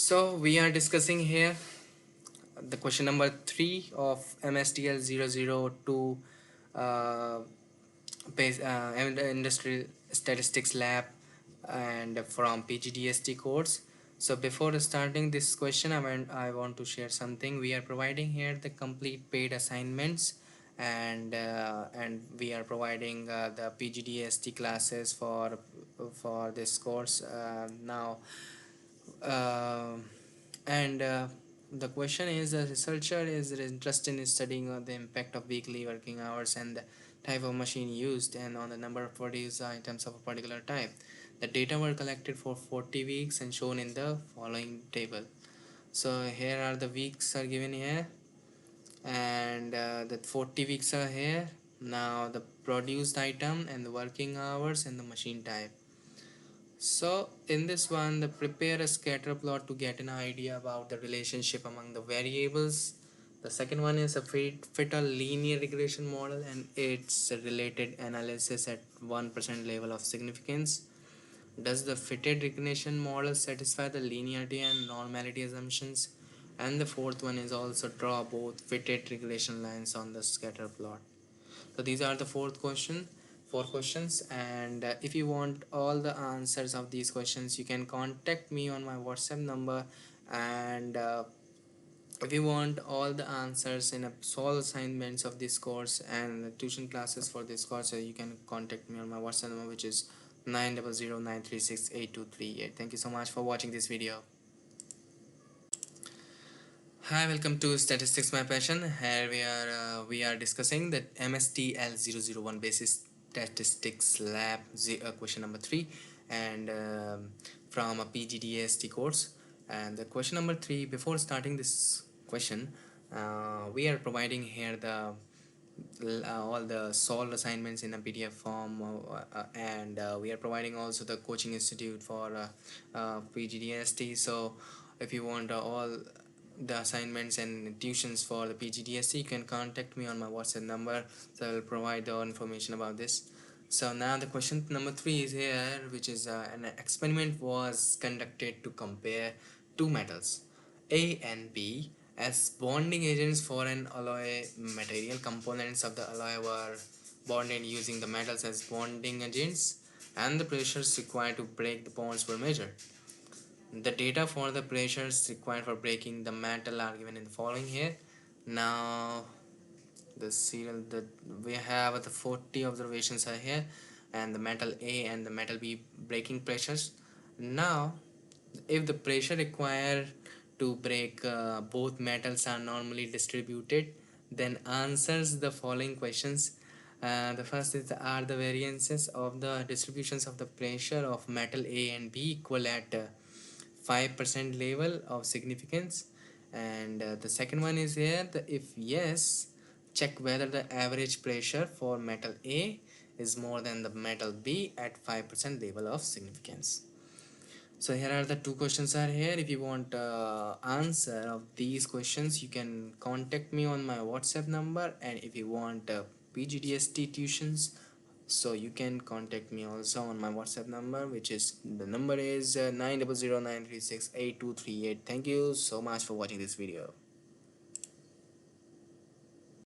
So we are discussing here the question number 3 of MSTL 002 uh, Industrial Statistics Lab and from PGDAST course. So before starting this question, I want to share something. We are providing here the complete paid assignments, and we are providing the PGDAST classes for this course now. Uh, and The question is, the researcher is interested in studying the impact of weekly working hours and the type of machine used and on the number of produced items of a particular type. The data were collected for 40 weeks and shown in the following table. So here are the weeks are given here, and the 40 weeks are here. Now the produced item and the working hours and the machine type. So in this one, the prepare a scatter plot to get an idea about the relationship among the variables. The second one is a fit a linear regression model and its related analysis at 1% level of significance. Does the fitted regression model satisfy the linearity and normality assumptions? And the fourth one is also draw both fitted regression lines on the scatter plot. So these are the four questions, and if you want all the answers of these questions, you can contact me on my WhatsApp number. And if you want all the answers in a solve assignments of this course and the tuition classes for this course, you can contact me on my WhatsApp number, which is 90093682238. Thank you so much for watching this video. Hi, welcome to Statistics My Passion. Here we are discussing the MSTL 001 Basis Statistics Lab question number 3, and from a PGDAST course. And the question number 3, before starting this question, we are providing here the all the solved assignments in a PDF form, and we are providing also the coaching institute for PGDAST. So if you want all the assignments and tuitions for the PGDAST, you can contact me on my WhatsApp number, so I will provide all information about this. So now the question number 3 is here, which is an experiment was conducted to compare two metals A and B as bonding agents for an alloy material. Components of the alloy were bonded using the metals as bonding agents, and the pressures required to break the bonds were measured. The data for the pressures required for breaking the metal are given in the following here. Now the serial that we have the 40 observations are here, and the metal A and the metal B breaking pressures. Now if the pressure required to break both metals are normally distributed, then answers the following questions. The first is, are the variances of the distributions of the pressure of metal A and B equal at 5% level of significance? And the second one is here, if yes, check whether the average pressure for metal A is more than the metal B at 5% level of significance. So here are the two questions are here. If you want answer of these questions, you can contact me on my WhatsApp number, and if you want PGDST tuitions, so you can contact me also on my WhatsApp number, which is the number is 90093682238. Thank you so much for watching this video.